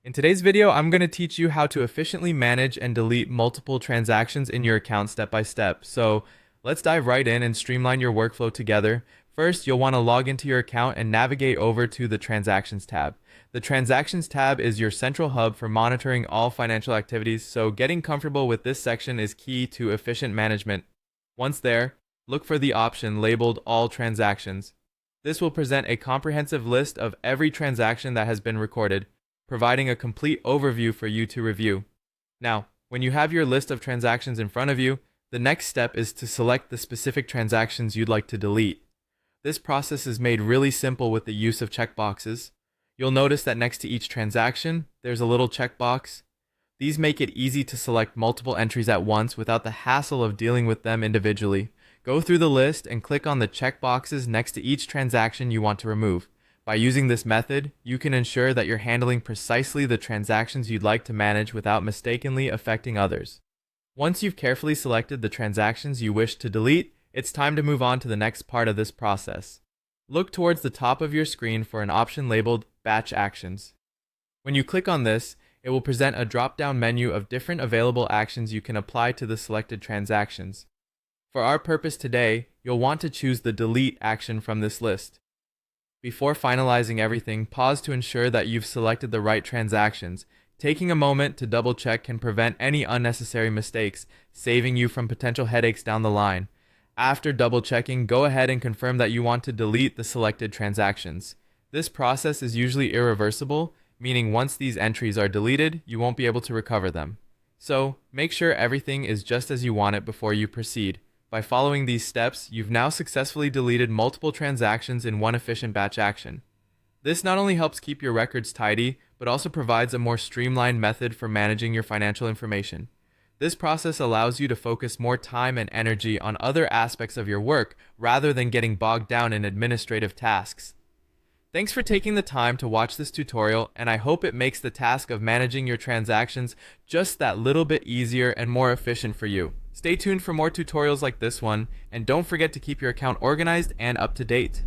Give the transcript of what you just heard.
In today's video, I'm going to teach you how to efficiently manage and delete multiple transactions in your account step by step. So let's dive right in and streamline your workflow together. First, you'll want to log into your account and navigate over to the Transactions tab. The Transactions tab is your central hub for monitoring all financial activities, so getting comfortable with this section is key to efficient management. Once there, look for the option labeled All Transactions. This will present a comprehensive list of every transaction that has been recorded, providing a complete overview for you to review. Now, when you have your list of transactions in front of you, the next step is to select the specific transactions you'd like to delete. This process is made really simple with the use of checkboxes. You'll notice that next to each transaction, there's a little checkbox. These make it easy to select multiple entries at once without the hassle of dealing with them individually. Go through the list and click on the checkboxes next to each transaction you want to remove. By using this method, you can ensure that you're handling precisely the transactions you'd like to manage without mistakenly affecting others. Once you've carefully selected the transactions you wish to delete, it's time to move on to the next part of this process. Look towards the top of your screen for an option labeled Batch Actions. When you click on this, it will present a drop-down menu of different available actions you can apply to the selected transactions. For our purpose today, you'll want to choose the Delete action from this list. Before finalizing everything, pause to ensure that you've selected the right transactions. Taking a moment to double-check can prevent any unnecessary mistakes, saving you from potential headaches down the line. After double-checking, go ahead and confirm that you want to delete the selected transactions. This process is usually irreversible, meaning once these entries are deleted, you won't be able to recover them. So, make sure everything is just as you want it before you proceed. By following these steps, you've now successfully deleted multiple transactions in one efficient batch action. This not only helps keep your records tidy, but also provides a more streamlined method for managing your financial information. This process allows you to focus more time and energy on other aspects of your work rather than getting bogged down in administrative tasks. Thanks for taking the time to watch this tutorial, and I hope it makes the task of managing your transactions just that little bit easier and more efficient for you. Stay tuned for more tutorials like this one, and don't forget to keep your account organized and up to date.